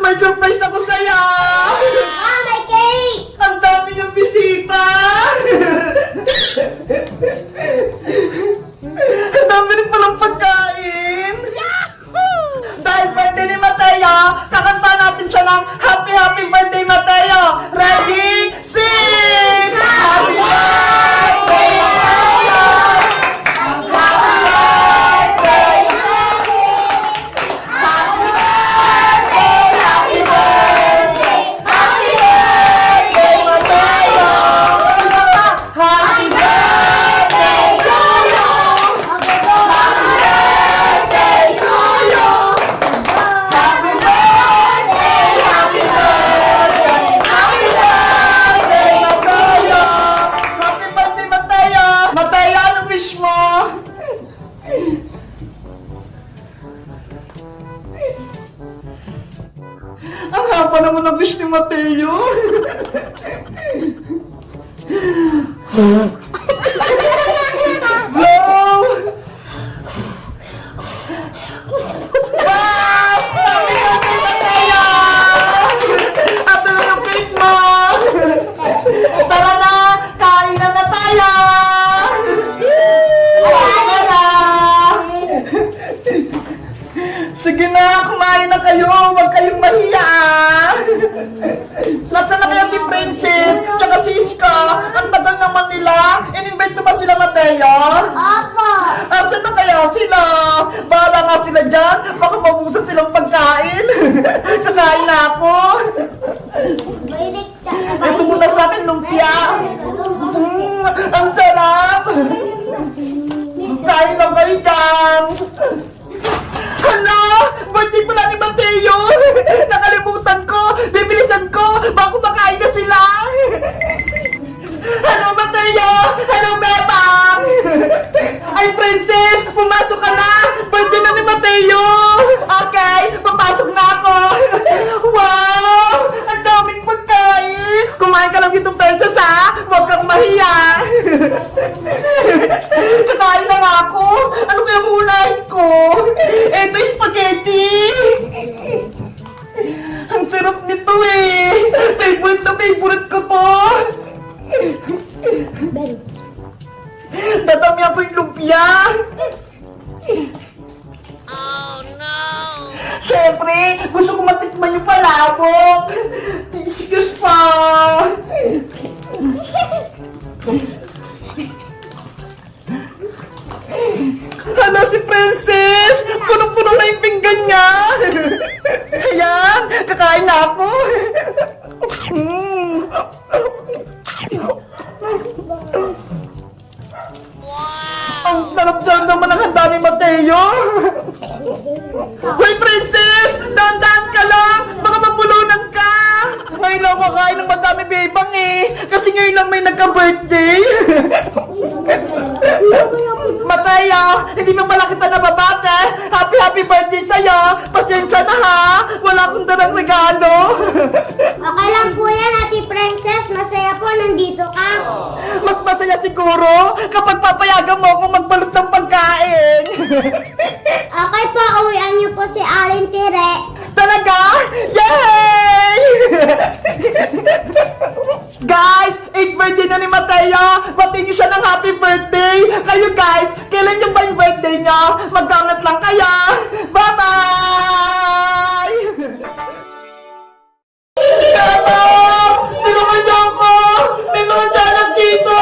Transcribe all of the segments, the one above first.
May surprise ako sa'yo! May cake! Ang dami ng bisita! Ang dami rin palang pagkain! Dahil birthday ni Mateo, kakanta natin siya ng Happy Happy Birthday Mateo! Ready? Sing! Happy birthday Mateo! Happy birthday! Happy birthday! Happy birthday! Happy birthday Mateo! Isa pa! Happy birthday to you! Happy birthday to you! Happy birthday! Happy birthday! Happy birthday Mateo! Happy birthday Mateo! Mateo, anong wish mo? Ang haba naman ang wish ni Mateo. Wow! Wow! Happy birthday, Mateo! At ano yung cake mo? Tara na! Kain na na tayo! Kain na na! Sige na, kumain na kayo! Huwag kayong mahiya! Nasaan na kaya si Princess? Tsaka si Iska? Ang tagal naman nila! In-invite mo ba sila, Mateo? Opo! Asan na kaya sila? Bahala nga sila dyan! Baka mabusan silang pagkain! Kakain na ako! Ito muna sa akin, lumpia! Ang sarap! Kain lang kayo dyan! Hala! Birthday pala ni Mateo! Nakalimutan ko! Bibilisan ko! Baka kumakain na sila! Hello, Mateo! Hello, Bebang! Ay, Princess! Pumasok ka na! Birthday na ni Mateo! Okay, papasok na ako! Wow! Ang daming pagkain! Kumain ka lang dito, Princess, ha? Huwag kang mahiya! Kakain na nga ako! Ano kaya unahin ko? Eto yung spaghetti! Ang sarap nito eh! Favorite na favorite ko to! Dadami ako yung lumpia! Oh no! Siyempre, gusto ko matikman yung palabok! Excuse pa! Hala si Princess! Punong-puno na yung pinggan niya! Ayan! Kakain na ako! Ang sarap-sarap naman ang handa ni Mateo! Hoy, Princess! Dahan-dahan ka lang! Baka mapulunan ka! Ngayon lang ako kakain ng madami bebang eh! Kasi ngayon lang may nagka-birthday! Mateo! Hindi mo pala kita nababate! Happy happy birthday sa'yo! Pasensya na ha! Wala akong dalang regalo! Okay lang po yan, Ate Princess. Masaya po nandito ka. Mas masaya siguro kapag papayagan mo akong magbalot ng pagkain! Okay po, uwian niyo po si Aling Tire. Talaga? Yay! Guys, 8th birthday na ni Mateo! Batiin niyo siya ng happy birthday! Kayo guys, kailan niyo ba yung birthday niya? Mag-comment lang kayo! Bye-bye! Bebang! Tulungan niyo ako! May mga tiyanak dito!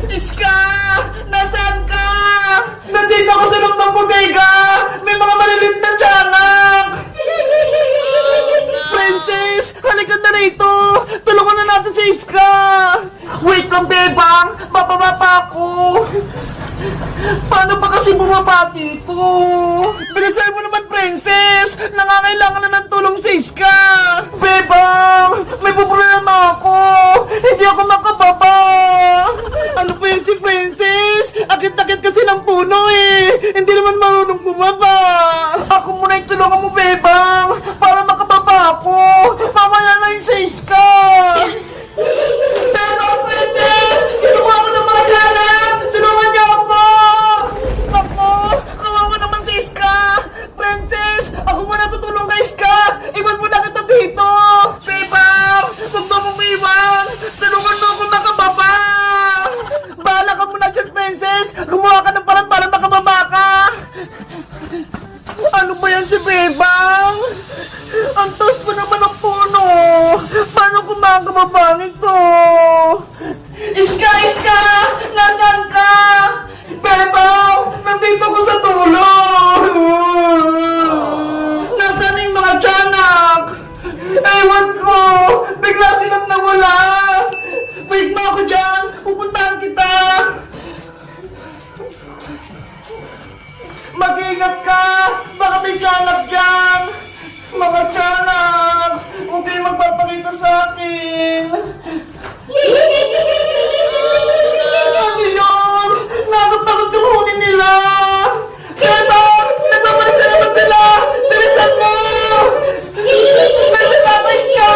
Iska! Nasaan ka? Nandito ako sa loob ng bodega! May mga malilit na tiyanak! Princess! Halika na rito! Tulungan na natin si Iska! Wait lang, Bebang! Bababa pa ako! Paano ba kasi bumaba dito? Bilisan mo naman, Princess! Nangangailangan na ng tulong si Iska! Bebang! May problema ako! Hindi ako makababa! Ano pa yun si Princess? Akit-akit kasi ng puno eh! Hindi naman marunong bumaba! Ako muna yung tulungan mo, Bebang! Para makababa ako! Mamaya na yung si Iska! Bebang, Princess! Kinuha ko ng mga tiyanak! Tulungan niyo ako! Ako! Kawawa naman si Iska! Princess! Ako muna tutulong kay Iska! Iwan mo ba yan si Bebang? Ang taas pa naman ang puno. Paano kumakababa nito? Iska! Iska! Nasaan ka? Bebang! Nandito ko sa tulong! Nasaan yung mga tiyanak? Ewan ko! Bigla silang nawala! Wait mo ako dyan! Pupuntahan kita! Mag-ingat ka! Baka may tiyanak dyan! Mga tiyanak! Huwag kayong magpapakita sa akin! Ano yun? Nakapagod yung huni nila! Bebang! Nagbabalik na naman sila! Bilisan mo! Nagtatapos ka!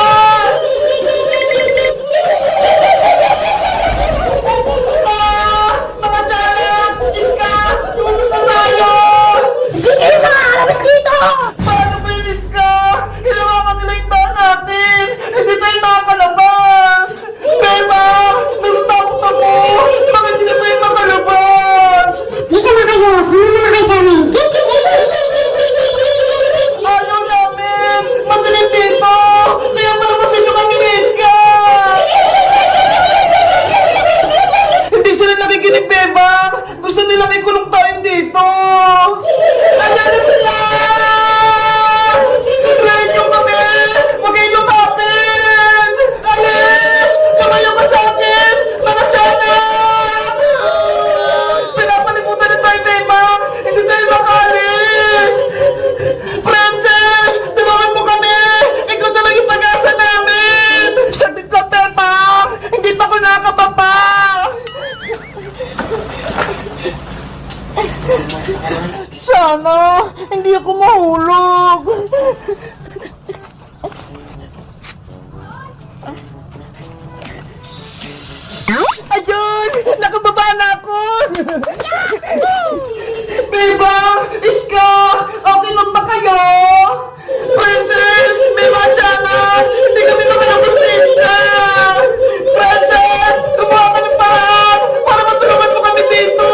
Mga tiyanak! Iska! Lumabas na tayo! Hindi kayo makakalabas dito! Paano ba yun, Iska? Hinawakan nila yung daan natin! Hindi tayo nakakalabas! Bebang! Natatakot ako! Bakit hindi na tayo makalabas? Dito na kayo! Sumunod na kayo sa amin! Ayaw namin! Madaling dito! Kaya malabasin nyo kami ni Iska! Hindi sila nakikinig, Bebang! Gusto nilang ikulong tayo dito! Ayan na sila! Lahat nyo kami! Huwag kayo lumapit! Alis! Kamayo ka sa akin! Mga tiyanak! Pinapalimutan na tayo, Bebang! Hindi tayo makalis! Princess! Tulungan mo kami! Ikaw talaga yung pag-asa namin! Saglit lang, Bebang! Hindi pa ako nakababa! Sana hindi ako mahulog. Ayun! Nakababa na ako! Bebang! Iska! Okay lang ba kayo? Princess! May mga tiyanak! Hindi kami makalabas na Iska! Princess! Gumawa ka ng paraan para matulungan mo kami dito!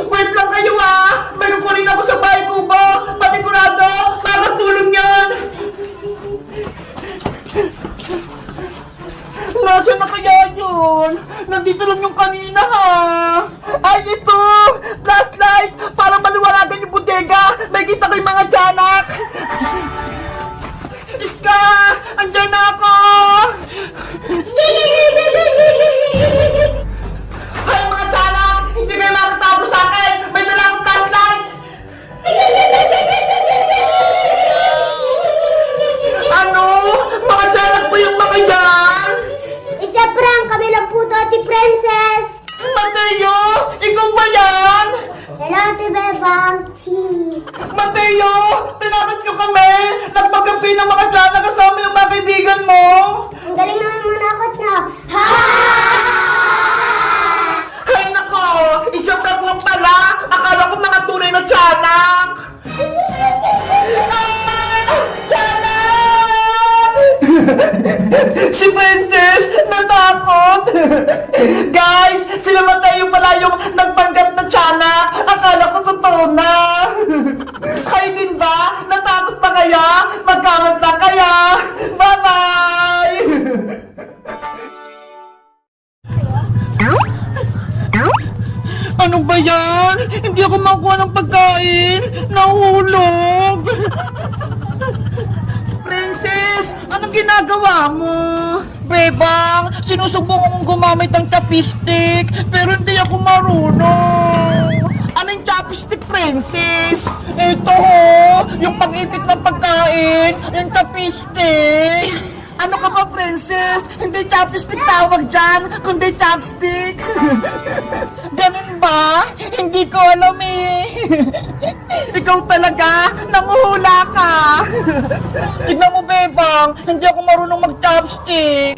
Wait lang kayo ah! Mayroon ko rin ako sa bahay kubo! Panigurado! Makakatulong yan! Nasaan na kaya yun? Nandito lang yung kanina ha! Ay ito! Flashlight! Para maliwanagan yung bodega! May kita ko yung mga tiyanak! Iska! Andiyan na ako! Hay mga tiyanak! Hindi kayo makatapo sa akin! May dala akong flashlight! Ano? Mga tiyanak ba yung mga yan? Isa prank! Kami lang po to, Ate Princess! Mateo! Ikaw ba yan? Hello, Ate Bebang! Mateo! Tinakot nyo kami! Nagpagabi ng mga tiyanak kasama yung mga kaibigan mo! Ang galing naman manakot na! Ha! Hay nako! Isang prank lang pala! Akala ko mga tunay na tiyanak! Tiyanak! Si Princess! Natakot! Guys! Sila Mateo pala yung nagpanggap na tiyanak! Akala ko totoo na! Kayo din ba? Natakot pa kaya? Magkamot na kaya? Bye-bye! Ano ba yan? Hindi ako makuha ng pagkain. Nahulog. Princess, anong ginagawa mo? Bebang, sinusubukan kong gumamit ng chopstick, pero hindi ako marunong. Anong chopstick, Princess? Ito ho, yung pag-ipit ng pagkain, yung chopstick. Ano ka ba, Princess? Hindi chopstick tawag dyan, kundi chopstick. Ganun ba? Hindi ko alam eh. Ikaw talaga, nanguhula ka. Tignan mo, Bebang, hindi ako marunong mag-chopstick.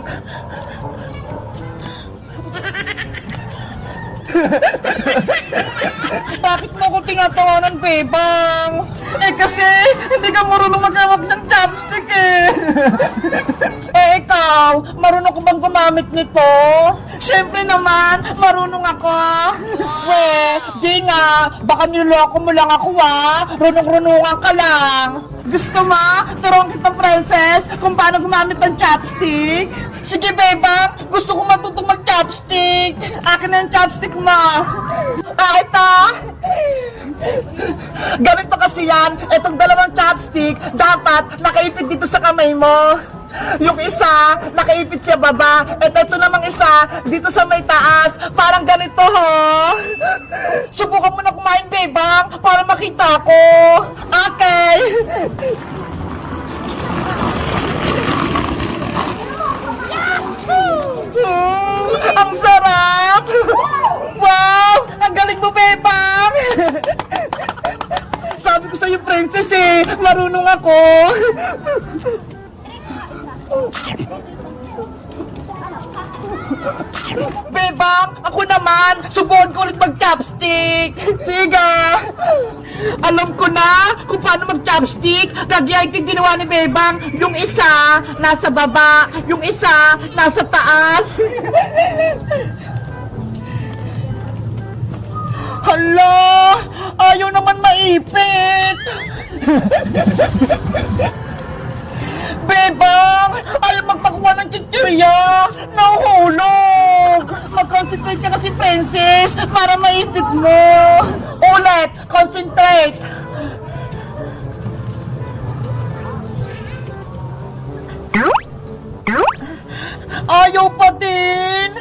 Bakit mo ko tinatawanan, Bebang? Eh kasi, hindi ka marunong maghawak ng chopstick eh. Eh ikaw, marunong ko bang gumamit nito? Siyempre naman, marunong ako. We, di nga. Baka niloloko mo lang ako, Runong-runungan ka lang. Gusto mo? Turuan kita, princess, kung paano gumamit ng chopstick. Sige, bebang. Gusto ko matutong mag-chopstick. Akin na yung chopstick mo. Ito. Ganito kasi yan. Itong dalawang chopstick, dapat nakaipit dito sa kamay mo. Yung isa, nakaipit sa baba. At ito namang isa, dito sa may taas. Parang ganito, ho. Subukan mo na kumain, bebang, para makita ko. Okay. Ang sarap! Wow! Ang galing mo, bebang! Sabi ko sa'yo, princess, marunong ako. Bebang, ako naman, subukan ko ulit mag-chopstick. Sige. Alam ko na kung paano mag-chopstick. Kagaya yung ginawa ni Bebang. Yung isa, nasa baba. Yung isa, nasa taas. Hala, ayaw naman maipit. Bebang, ayaw magpakuha ng chichirya. Nahuhulog. Mag-concentrate ka kasi, princess, para maipit mo. Ulit, concentrate. Ayaw pa din.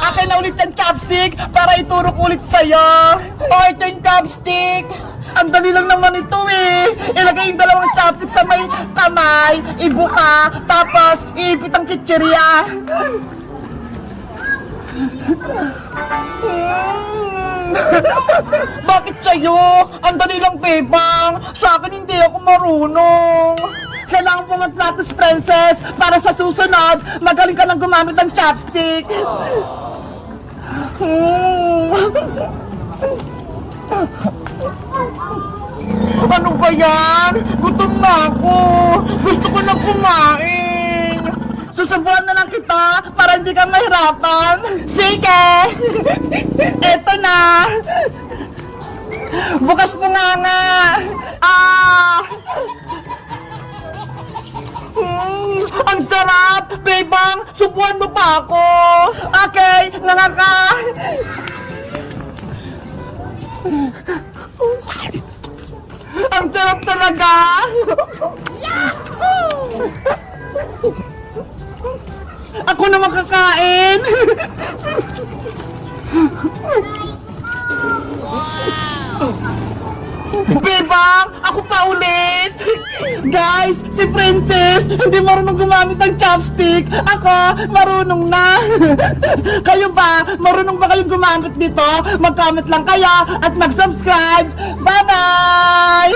Akin na ulit yung chopstick para ituro ko ulit sa'yo. Ito yung chopstick. Ang dali lang naman ito, Ilagay yung dalawang chopstick sa may kamay, ibuka, tapos iipit ang chichirya. Bakit sa'yo? Ang dali lang, bebang. Sa akin hindi ako marunong. Kailangan mo mag-practice, princess, para sa susunod, magaling ka nang gumamit ng chopstick. Ano ba yan? Gutom na ako. Gusto ko na kumain. Susubuan na lang kita para hindi ka mahirapan. Sige. Eto na. Bukas mo nga. Ang sarap! Bebang, subuan mo pa ako! Okay, nangaka! Ang sarap talaga! Ako na makakain! Bebang, ako pa ulit! Guys, si Princess hindi marunong gumamit ng chopstick. Ako, marunong na. Kayo ba? Marunong ba kayong gumamit dito? Mag-comment lang kayo at mag-subscribe. Bye-bye!